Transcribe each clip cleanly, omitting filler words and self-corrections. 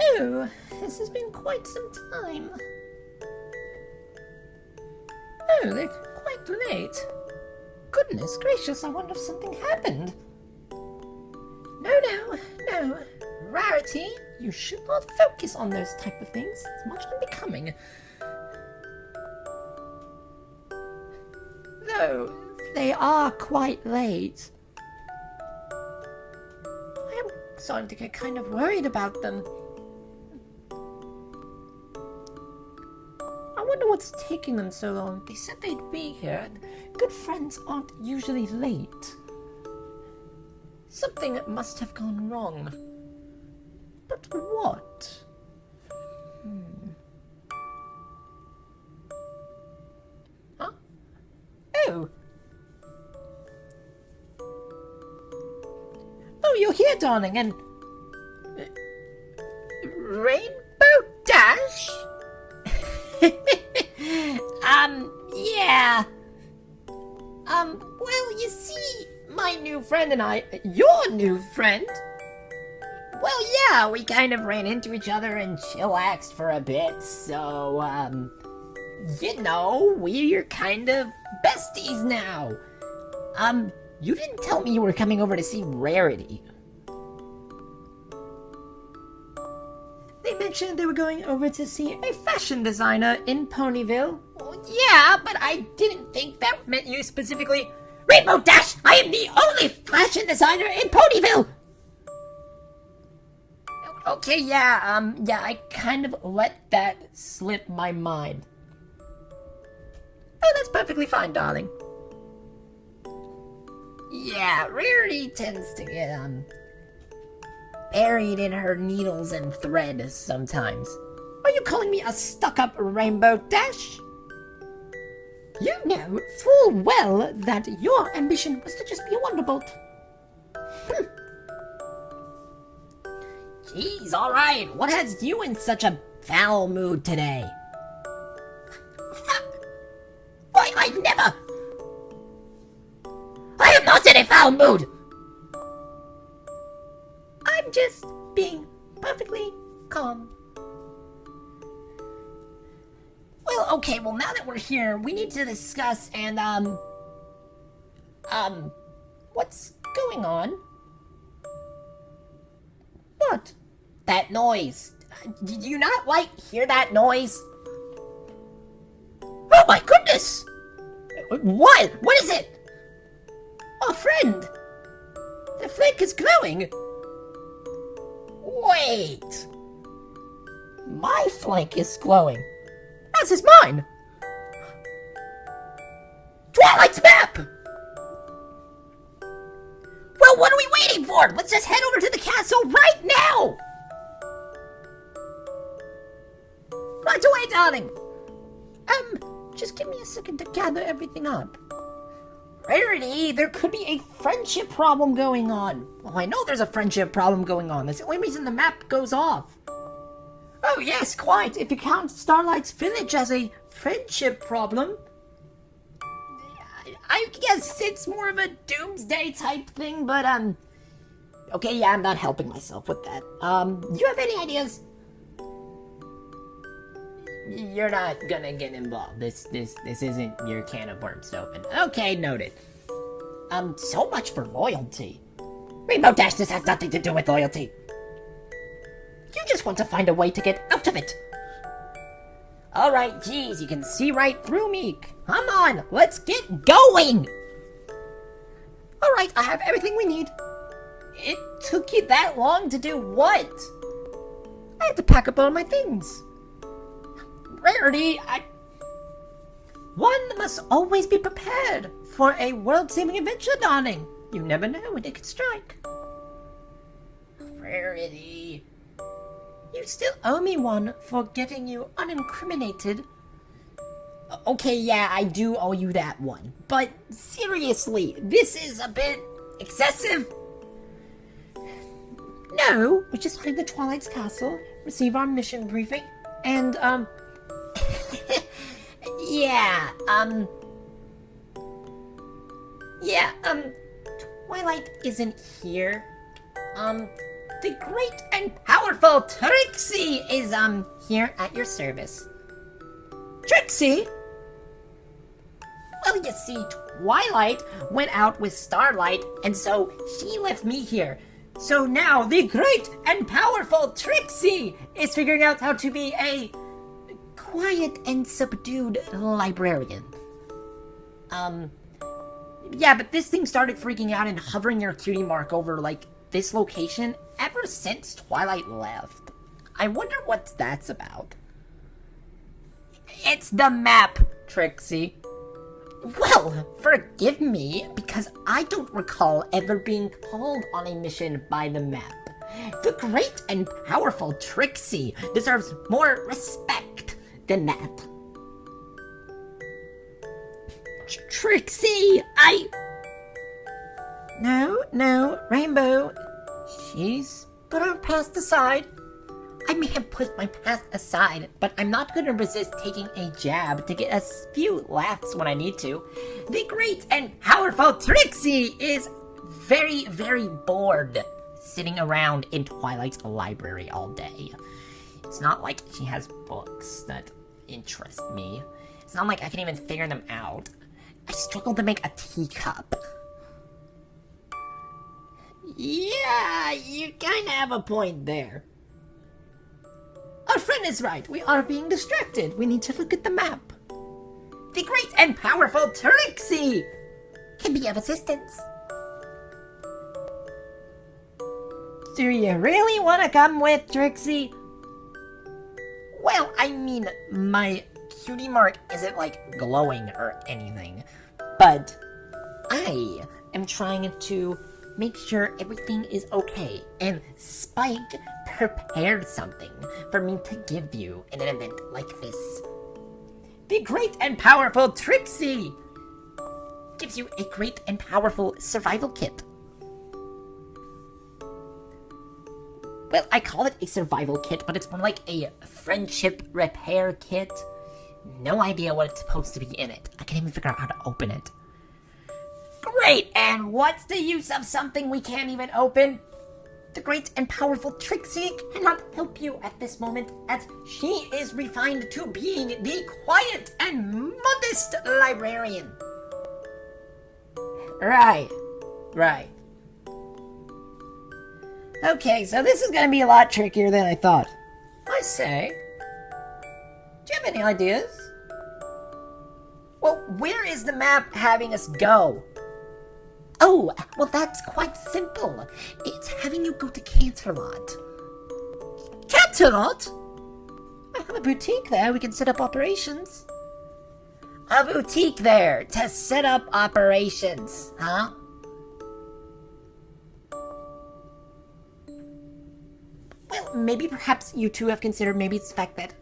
Oh, this has been quite some time. Oh, they're quite late. Goodness gracious, I wonder if something happened. No. Rarity, you should not focus on those type of things. It's much unbecoming. Though, they are quite late. I am starting to get kind of worried about them. I wonder what's taking them so long. They said they'd be here. Good friends aren't usually late. Something must have gone wrong. But what? Huh? Oh! Oh, you're here, darling, and... Rainbow Dash? Yeah. Well, you see, my new friend and I... Your new friend? Well, yeah, we kind of ran into each other and chillaxed for a bit, so, you know, we're kind of besties now. You didn't tell me you were coming over to see Rarity. They mentioned they were going over to see a fashion designer in Ponyville. Well, yeah, but I didn't think that meant you specifically. Rainbow Dash, I am the only fashion designer in Ponyville! Okay, yeah, I kind of let that slip my mind. Oh, that's perfectly fine, darling. Yeah, Rarity tends to get, buried in her needles and thread sometimes. Are you calling me a stuck-up Rainbow Dash? You know full well that your ambition was to just be a Wonderbolt. Jeez, alright, what has you in such a foul mood today? Why, I never... I am not in a foul mood! I'm just being perfectly calm. Well, okay, well, now that we're here, we need to discuss and, what's going on? What? That noise. Did you not, hear that noise? Oh my goodness! What? What is it? Oh, friend! The flank is glowing! Wait! My flank is glowing. As is mine! Twilight's map! Well, what are we waiting for? Let's just head over to the castle right now! Right away, darling! Just give me a second to gather everything up. Rarity, there could be a friendship problem going on. Well, I know there's a friendship problem going on. That's the only reason the map goes off. Oh, yes, quite. If you count Starlight's village as a friendship problem. I guess it's more of a doomsday type thing, but, okay, yeah, I'm not helping myself with that. Do you have any ideas? You're not gonna get involved. This isn't your can of worms to open. Okay, noted. So much for loyalty. Rainbow Dash, this has nothing to do with loyalty. You just want to find a way to get out of it. Alright, geez, you can see right through me. Come on, let's get going. Alright, I have everything we need. It took you that long to do what? I had to pack up all my things. Rarity, One must always be prepared for a world-saving adventure, darling. You never know when it could strike. Rarity... You still owe me one for getting you unincriminated. Okay, yeah, I do owe you that one. But seriously, this is a bit excessive. No, we just hide the Twilight's castle, receive our mission briefing, and, yeah, Twilight isn't here. The great and powerful Trixie is, here at your service. Trixie? Well, you see, Twilight went out with Starlight, and so she left me here. So now the great and powerful Trixie is figuring out how to be a quiet and subdued librarian. Yeah, but this thing started freaking out and hovering your cutie mark over, like, this location ever since Twilight left. I wonder what that's about. It's the map, Trixie. Well, forgive me, because I don't recall ever being called on a mission by the map. The great and powerful Trixie deserves more respect than that. Trixie, No, Rainbow. She's put her past aside. I may have put my past aside, but I'm not going to resist taking a jab to get a few laughs when I need to. The great and powerful Trixie is very, very bored sitting around in Twilight's library all day. It's not like she has books that interest me. It's not like I can even figure them out. I struggle to make a teacup. Yeah, you kinda have a point there. Our friend is right. We are being distracted. We need to look at the map. The great and powerful Trixie can be of assistance. Do you really want to come with, Trixie? Well, I mean, my cutie mark isn't, like, glowing or anything. But I am trying to make sure everything is okay. And Spike prepared something for me to give you in an event like this. The great and powerful Trixie gives you a great and powerful survival kit. Well, I call it a survival kit, but it's more like a friendship repair kit. No idea what it's supposed to be in it. I can't even figure out how to open it. Great! And what's the use of something we can't even open? The great and powerful Trixie cannot help you at this moment, as she is refined to being the quiet and modest librarian. Right. Okay, so this is gonna be a lot trickier than I thought. I say, do you have any ideas? Well, where is the map having us go? Oh, well, that's quite simple. It's having you go to Canterlot. Canterlot? I have a boutique there. We can set up operations. A boutique there to set up operations, huh? Well, maybe perhaps you two have considered maybe it's the fact that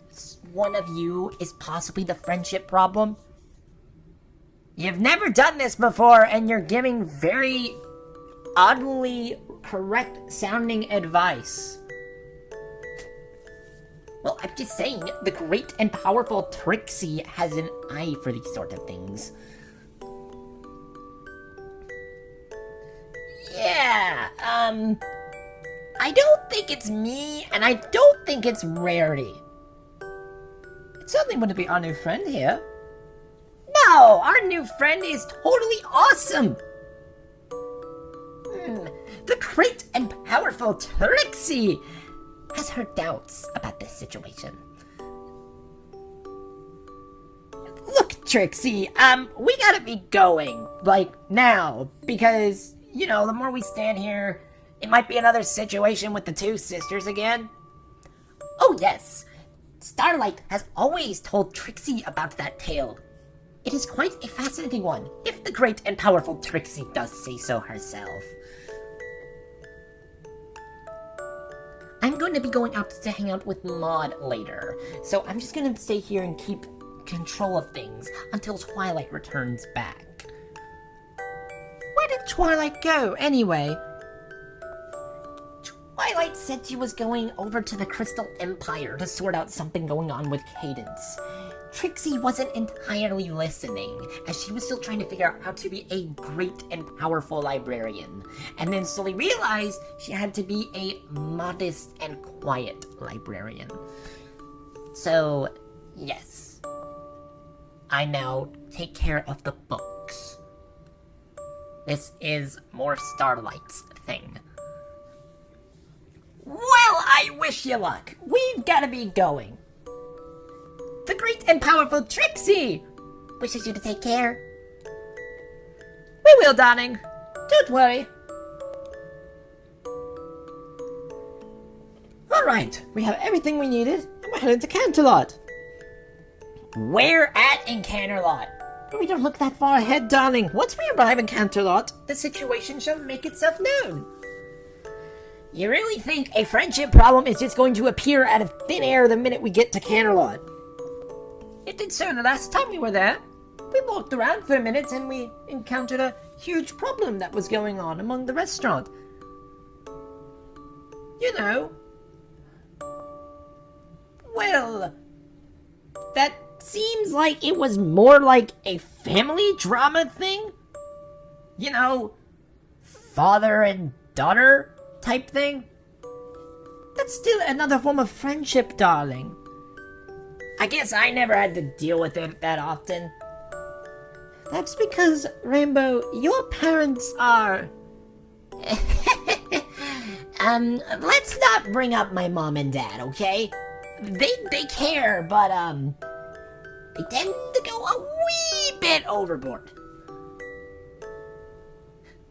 one of you is possibly the friendship problem. You've never done this before, and you're giving very oddly correct sounding advice. Well, I'm just saying, the great and powerful Trixie has an eye for these sort of things. Yeah, I don't think it's me, and I don't think it's Rarity. It certainly wouldn't be our new friend here. No, our new friend is totally awesome! The great and powerful Trixie has her doubts about this situation. Look, Trixie, we gotta be going, like, now, because, you know, the more we stand here, it might be another situation with the two sisters again. Oh, yes. Starlight has always told Trixie about that tale. It is quite a fascinating one, if the great and powerful Trixie does say so herself. I'm going to be going out to hang out with Maud later, so I'm just going to stay here and keep control of things until Twilight returns back. Where did Twilight go, anyway? Twilight said she was going over to the Crystal Empire to sort out something going on with Cadence. Trixie wasn't entirely listening, as she was still trying to figure out how to be a great and powerful librarian, and then slowly realized she had to be a modest and quiet librarian. So, yes, I now take care of the books. This is more Starlight's thing. Well, I wish you luck. We've got to be going. The great and powerful Trixie wishes you to take care. We will, darling. Don't worry. Alright, we have everything we needed, and we're headed to Canterlot. Where at in Canterlot? We don't look that far ahead, darling. Once we arrive in Canterlot, the situation shall make itself known. You really think a friendship problem is just going to appear out of thin air the minute we get to Canterlot? It did so the last time we were there. We walked around for a minute and we encountered a huge problem that was going on among the restaurant. You know. Well, that seems like it was more like a family drama thing. You know, father and daughter type thing. That's still another form of friendship, darling. I guess I never had to deal with it that often. That's because, Rainbow, your parents are... let's not bring up my mom and dad, okay? They care, but, they tend to go a wee bit overboard.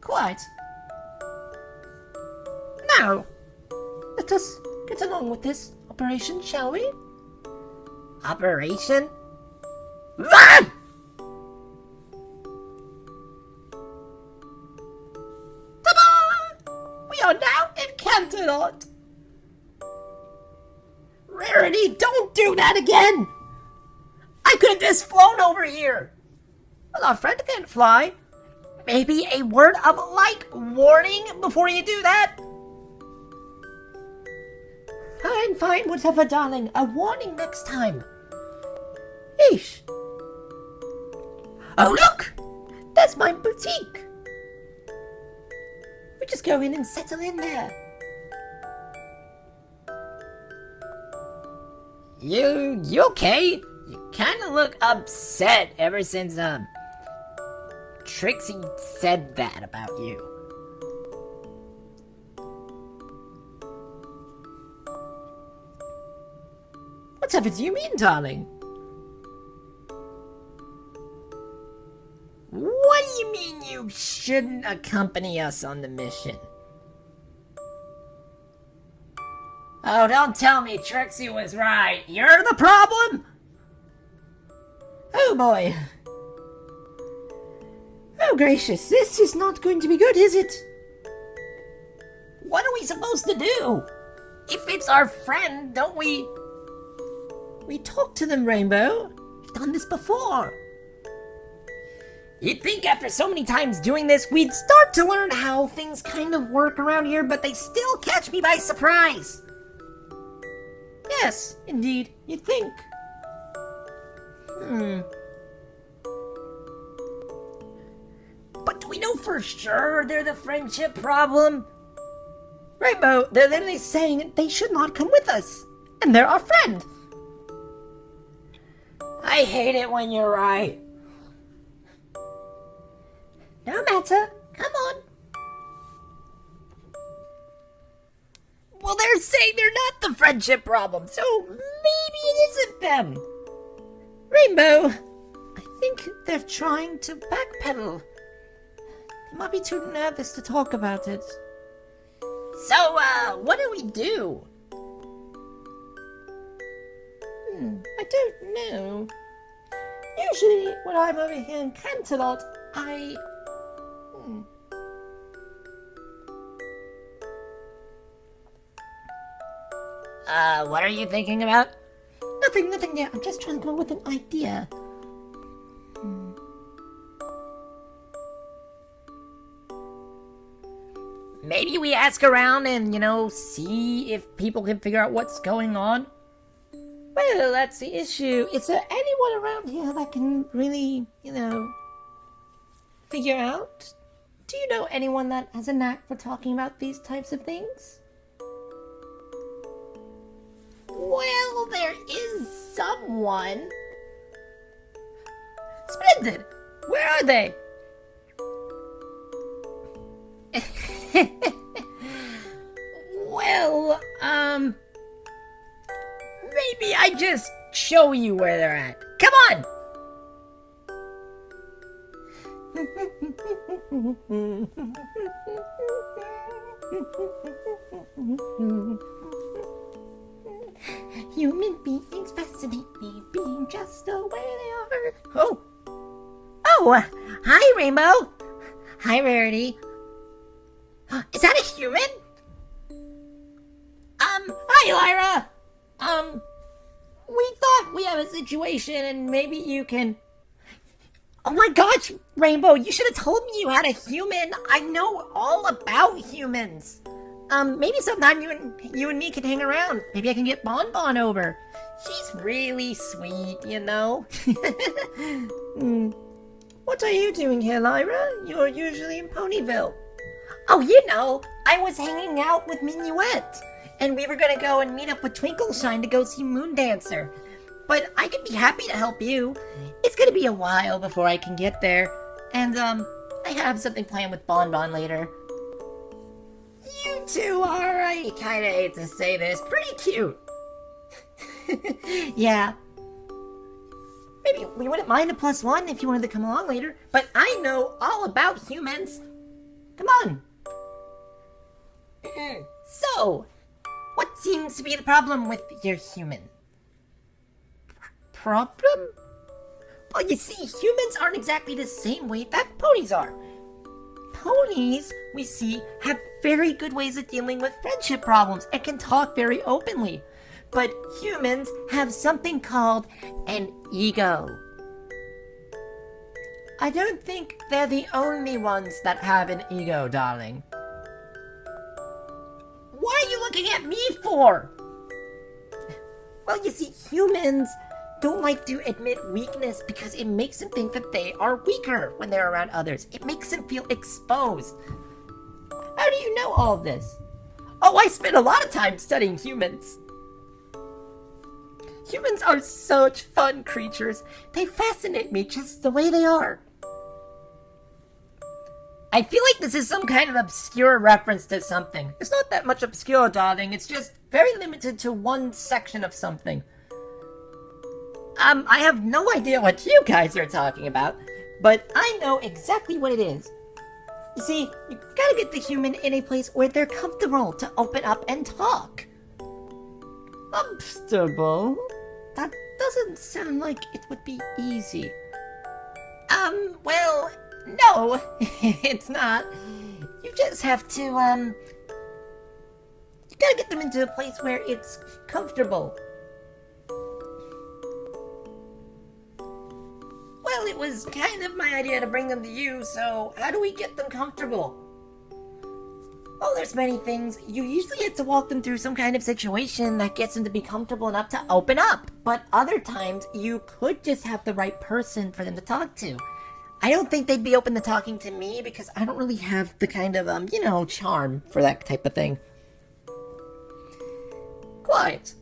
Quite. Now, let us get along with this operation, shall we? Operation? Run! Ta-da! We are now in Canterlot. Rarity, don't do that again! I could have just flown over here. Well, our friend can't fly. Maybe a word of, warning before you do that? Fine, whatever, darling. A warning next time. Yeesh. Oh, look! That's my boutique. We just go in and settle in there. You okay? You kind of look upset ever since, Trixie said that about you. Whatever do you mean, darling? What do you mean you shouldn't accompany us on the mission? Oh, don't tell me Trixie was right. You're the problem? Oh boy. Oh gracious, this is not going to be good, is it? What are we supposed to do? If it's our friend, don't we talk to them, Rainbow. We've done this before. You'd think after so many times doing this, we'd start to learn how things kind of work around here, but they still catch me by surprise. Yes, indeed, you'd think. But do we know for sure they're the friendship problem? Rainbow, they're literally saying they should not come with us. And they're our friend. I hate it when you're right. No matter. Come on. Well, they're saying they're not the friendship problem, so maybe it isn't them. Rainbow, I think they're trying to backpedal. They might be too nervous to talk about it. So, what do we do? I don't know. Usually, when I'm over here in Canterlot, what are you thinking about? Nothing yet. I'm just trying to come up with an idea. Maybe we ask around and, see if people can figure out what's going on? Well, that's the issue. Is there anyone around here that can really, figure out? Do you know anyone that has a knack for talking about these types of things? Well, there is someone. Splendid! Where are they? Well, maybe I just show you where they're at. Come on! Human beings fascinate me, being just the way they are. Oh, hi, Rainbow. Hi, Rarity. Is that a human? Hi, Lyra. We thought we have a situation and maybe you can... Oh my gosh, Rainbow, you should have told me you had a human. I know all about humans. Maybe sometime you and me can hang around. Maybe I can get Bon Bon over. She's really sweet, What are you doing here, Lyra? You're usually in Ponyville. Oh, I was hanging out with Minuet. And we were gonna go and meet up with Twinkleshine to go see Moondancer. But I could be happy to help you. It's gonna be a while before I can get there. And, I have something planned with Bon Bon later. You two are, I kinda hate to say this, pretty cute. Yeah. Maybe we wouldn't mind a +1 if you wanted to come along later, but I know all about humans. Come on. So, what seems to be the problem with your human? Problem? Well, you see, humans aren't exactly the same way that ponies are. Ponies, we see, have very good ways of dealing with friendship problems and can talk very openly. But humans have something called an ego. I don't think they're the only ones that have an ego, darling. What are you looking at me for? Well, you see, humans don't like to admit weakness because it makes them think that they are weaker when they're around others. It makes them feel exposed. How do you know all of this? Oh, I spent a lot of time studying humans. Humans are such fun creatures. They fascinate me just the way they are. I feel like this is some kind of obscure reference to something. It's not that much obscure, darling. It's just very limited to one section of something. I have no idea what you guys are talking about, but I know exactly what it is. You see, you gotta get the human in a place where they're comfortable to open up and talk. Comfortable? That doesn't sound like it would be easy. Well, no, it's not. You just have to, you gotta get them into a place where it's comfortable. Well, it was kind of my idea to bring them to you, so how do we get them comfortable? Oh, there's many things. You usually have to walk them through some kind of situation that gets them to be comfortable enough to open up. But other times, you could just have the right person for them to talk to. I don't think they'd be open to talking to me because I don't really have the kind of, charm for that type of thing. Quite.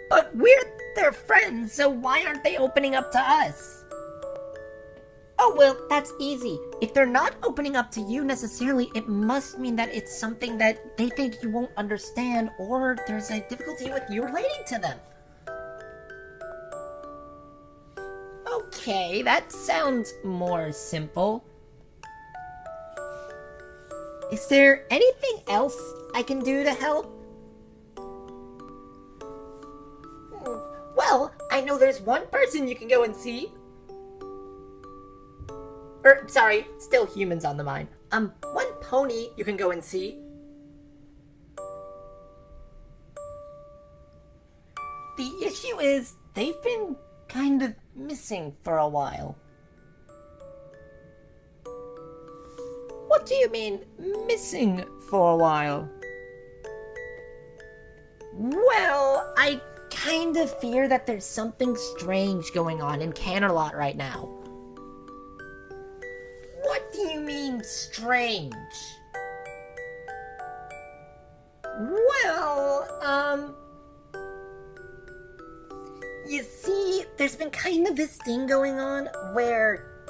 But we're their friends, so why aren't they opening up to us? Oh, well, that's easy. If they're not opening up to you necessarily, it must mean that it's something that they think you won't understand, or there's a difficulty with you relating to them. Okay, that sounds more simple. Is there anything else I can do to help? Well, I know there's one person you can go and see. Sorry, still humans on the mind. One pony you can go and see. The issue is, they've been kind of missing for a while. What do you mean, missing for a while? Well, I kind of fear that there's something strange going on in Canterlot right now. What do you mean, strange? Well, you see, there's been kind of this thing going on where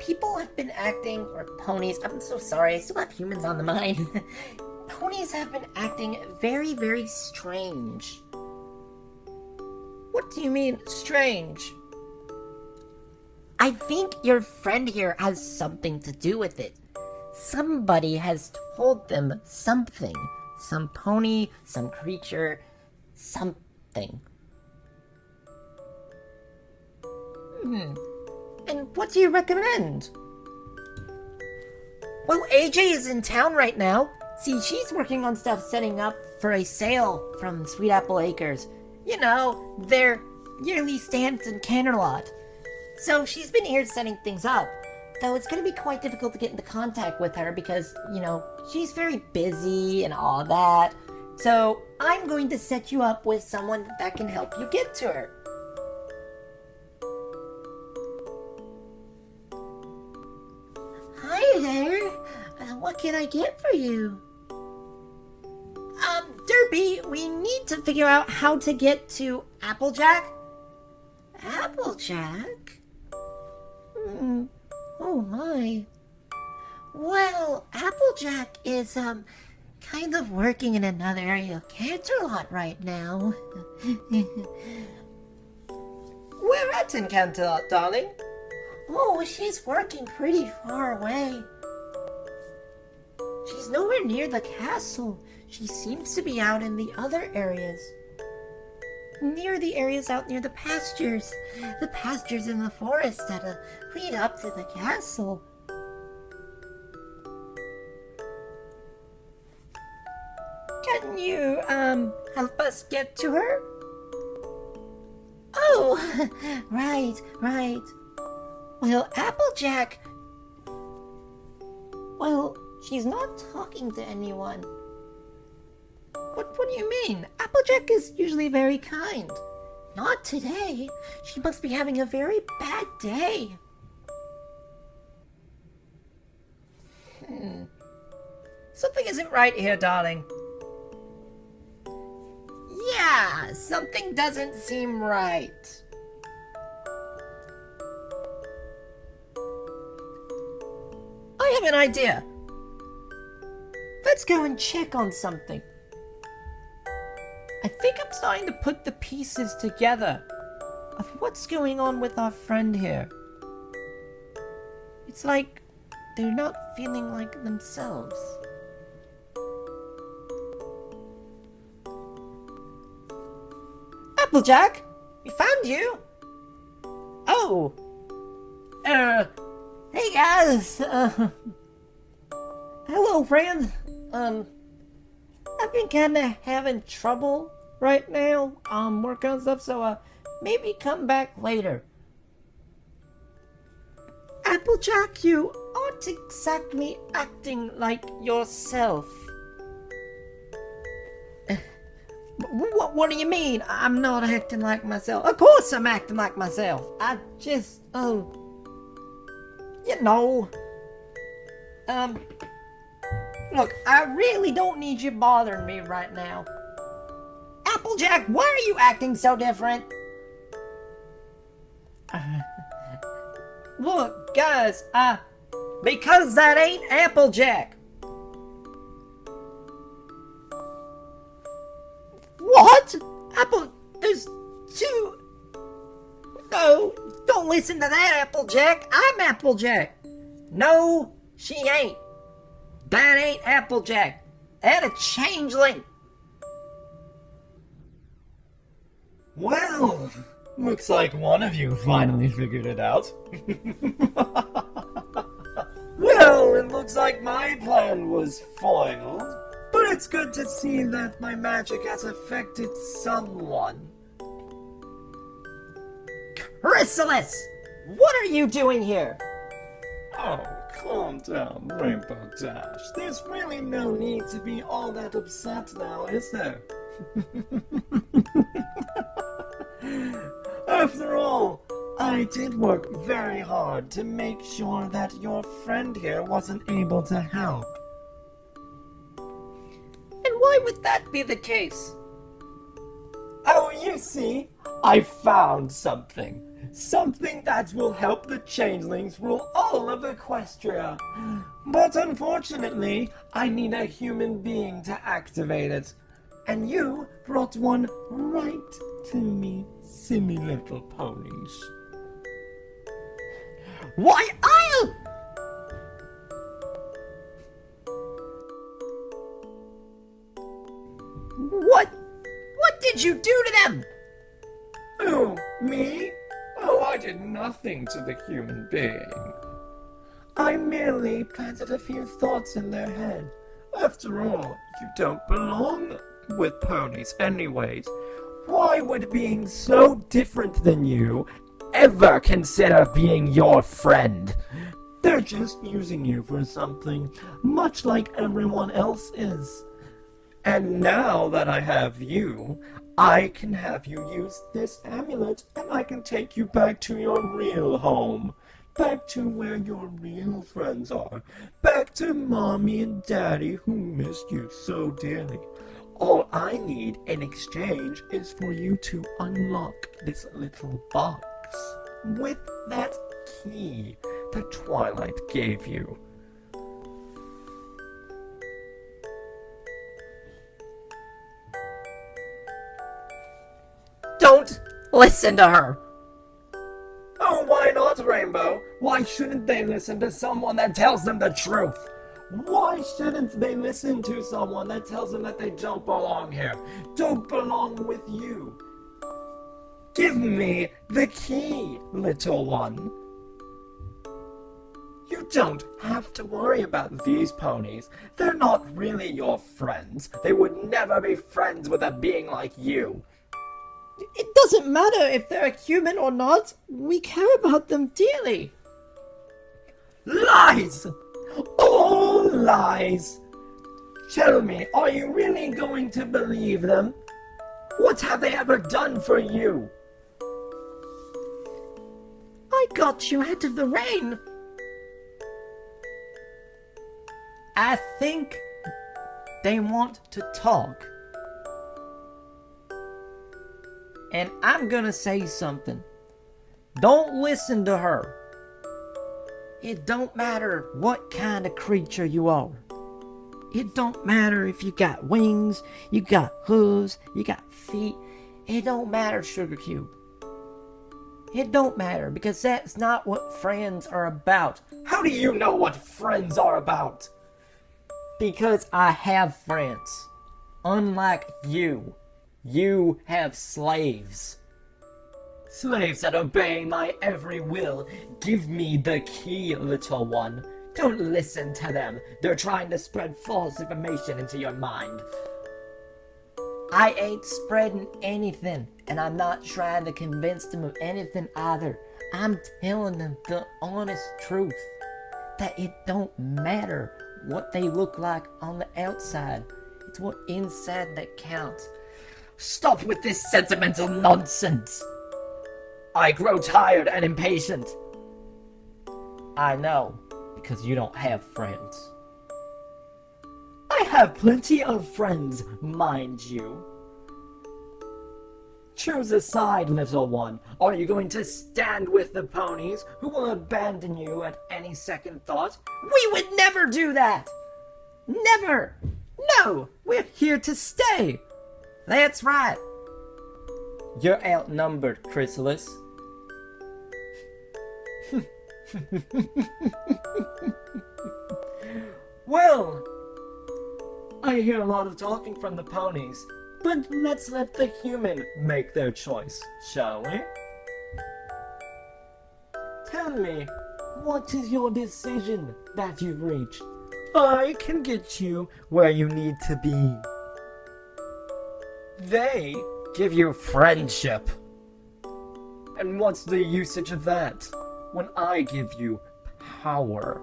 people have been acting, or ponies, I'm so sorry, I still have humans on the mind. Ponies have been acting very, very strange. What do you mean, strange? I think your friend here has something to do with it. Somebody has told them something. Some pony, some creature, something. And what do you recommend? Well, AJ is in town right now. See, she's working on stuff setting up for a sale from Sweet Apple Acres. You know, their yearly stands in Canterlot. So she's been here setting things up. Though it's going to be quite difficult to get into contact with her because, you know, she's very busy and all that. So I'm going to set you up with someone that can help you get to her. Hi there. What can I get for you? Derpy, we need to figure out how to get to Applejack. Applejack? Oh my. Well, Applejack is, kind of working in another area of Canterlot right now. Where at in Canterlot, darling? Oh, she's working pretty far away. She's nowhere near the castle. She seems to be out in the other areas. Near the areas out near the pastures. The pastures in the forest that lead up to the castle. Can you, help us get to her? Oh, right. Well, Applejack... Well, she's not talking to anyone. What do you mean? Applejack is usually very kind. Not today. She must be having a very bad day. Something isn't right here, darling. Yeah, something doesn't seem right. I have an idea. Let's go and check on something. I think I'm starting to put the pieces together of what's going on with our friend here. It's like they're not feeling like themselves. Applejack, we found you. Oh, hey guys. Hello, friend. I've been kind of having trouble right now, working on stuff, so, maybe come back later. Applejack, you aren't exactly acting like yourself. What do you mean, I'm not acting like myself? Of course I'm acting like myself. I just, you know, look, I really don't need you bothering me right now. Applejack, why are you acting so different? Look, guys, because that ain't Applejack. What? There's two... No, don't listen to that, Applejack. I'm Applejack. No, she ain't. That ain't Applejack. That a changeling. Well, looks like one of you finally figured it out. Well, it looks like my plan was foiled, but it's good to see that my magic has affected someone. Chrysalis! What are you doing here? Oh, calm down, Rainbow Dash. There's really no need to be all that upset now, is there? After all, I did work very hard to make sure that your friend here wasn't able to help. And why would that be the case? Oh, you see, I found something. Something that will help the changelings rule all of Equestria. But unfortunately, I need a human being to activate it. And you brought one right to me, silly little ponies. Why, I'll... What did you do to them? Oh, me? Oh, I did nothing to the human being. I merely planted a few thoughts in their head. After all, you don't belong with ponies anyways. Why would being so different than you ever consider being your friend? They're just using you for something, much like everyone else is. And now that I have you, I can have you use this amulet and I can take you back to your real home. Back to where your real friends are. Back to Mommy and Daddy who missed you so dearly. All I need in exchange is for you to unlock this little box with that key that Twilight gave you. Don't listen to her. Oh, why not, Rainbow? Why shouldn't they listen to someone that tells them the truth? Why shouldn't they listen to someone that tells them that they don't belong here? Don't belong with you? Give me the key, little one. You don't have to worry about these ponies. They're not really your friends. They would never be friends with a being like you. It doesn't matter if they're a human or not. We care about them dearly. Lies! All lies! Tell me, are you really going to believe them? What have they ever done for you? I got you out of the rain. I think they want to talk. And I'm gonna say something. Don't listen to her. It don't matter what kind of creature you are. It don't matter if you got wings, you got hooves, you got feet. It don't matter, Sugar Cube. It don't matter, because that's not what friends are about. How do you know what friends are about? Because I have friends. Unlike you. You have slaves. Slaves that obey my every will. Give me the key, little one. Don't listen to them. They're trying to spread false information into your mind. I ain't spreading anything, and I'm not trying to convince them of anything either. I'm telling them the honest truth. That it don't matter what they look like on the outside. It's what inside that counts. Stop with this sentimental nonsense. I grow tired and impatient. I know, because you don't have friends. I have plenty of friends, mind you. Choose a side, little one. Are you going to stand with the ponies who will abandon you at any second thought? We would never do that! Never! No! We're here to stay! That's right! You're outnumbered, Chrysalis. Well, I hear a lot of talking from the ponies, but let's let the human make their choice, shall we? Tell me, what is your decision that you've reached? I can get you where you need to be. They give you friendship. And what's the usage of that when I give you power?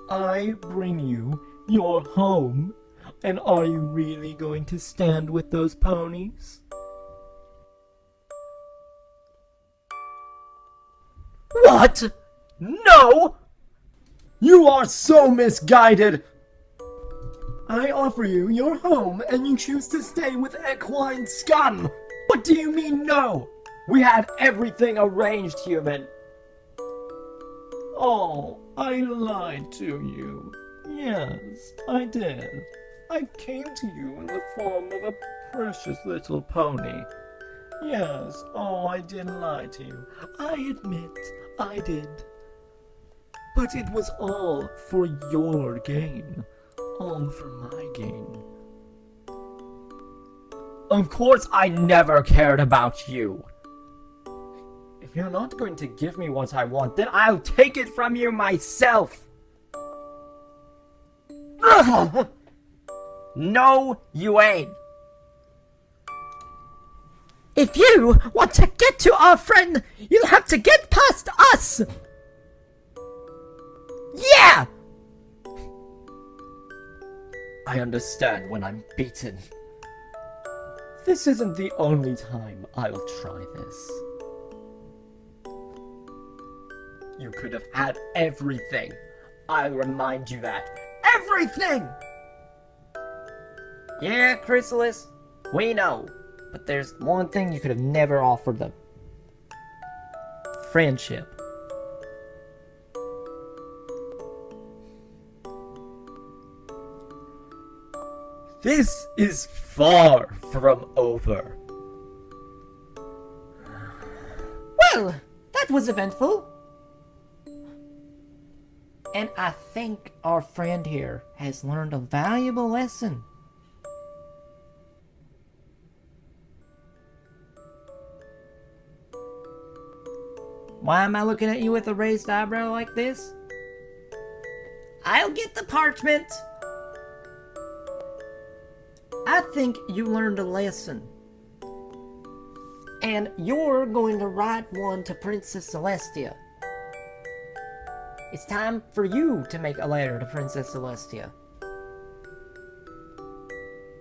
I bring you your home. And are you really going to stand with those ponies? What? No! You are so misguided! I offer you your home and you choose to stay with equine scum! What do you mean no? We had everything arranged, human. Oh, I lied to you. Yes, I did. I came to you in the form of a precious little pony. Yes, oh, I did lie to you. I admit, I did. But it was all for your gain. All for my gain. Of course I never cared about you. If you're not going to give me what I want, then I'll take it from you myself. Ugh! No, you ain't. If you want to get to our friend, you'll have to get past us! Yeah! I understand when I'm beaten. This isn't the only time I'll try this. You could have had everything. I'll remind you that. Everything! Yeah, Chrysalis, we know. But there's one thing you could have never offered them. Friendship. This is far from over. Well, that was eventful. And I think our friend here has learned a valuable lesson. Why am I looking at you with a raised eyebrow like this? I'll get the parchment. I think you learned a lesson. And you're going to write one to Princess Celestia. It's time for you to make a letter to Princess Celestia.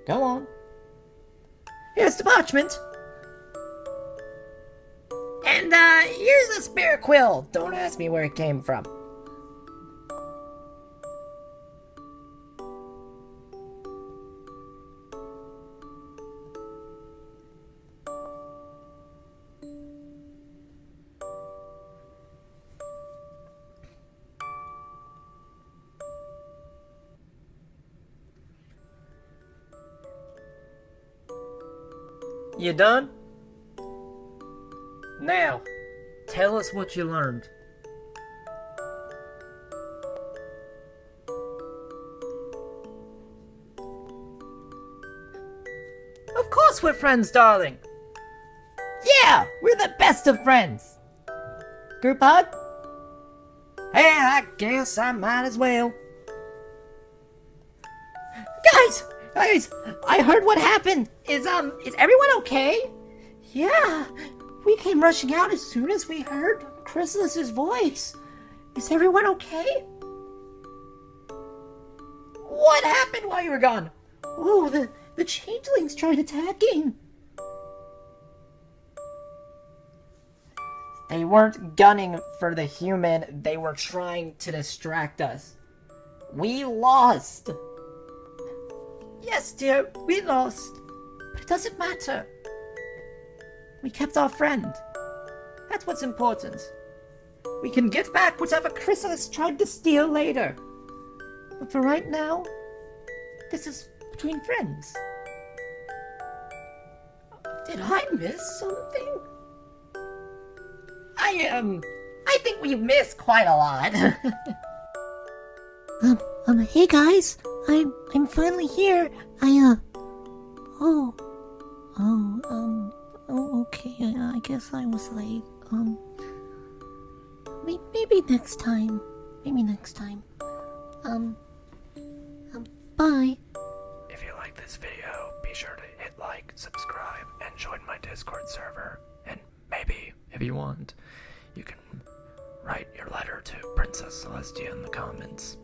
Go on. Here's the parchment. And, here's a spare quill. Don't ask me where it came from. You done? Now, tell us what you learned. Of course we're friends, darling. Yeah, we're the best of friends. Group hug? Hey, I guess I might as well. Guys, I heard what happened. Is everyone okay? Yeah, we came rushing out as soon as we heard Chrysalis's voice. Is everyone okay? What happened while you were gone? Oh, the changelings tried attacking. They weren't gunning for the human. They were trying to distract us. We lost. Yes, dear, we lost. But it doesn't matter. We kept our friend. That's what's important. We can get back whatever Chrysalis tried to steal later. But for right now, this is between friends. Did I miss something? I think we missed quite a lot. Hey guys, I'm finally here. Okay, I guess I was late. Maybe next time. Bye. If you like this video, be sure to hit like, subscribe, and join my Discord server. And maybe, if you want, you can write your letter to Princess Celestia in the comments.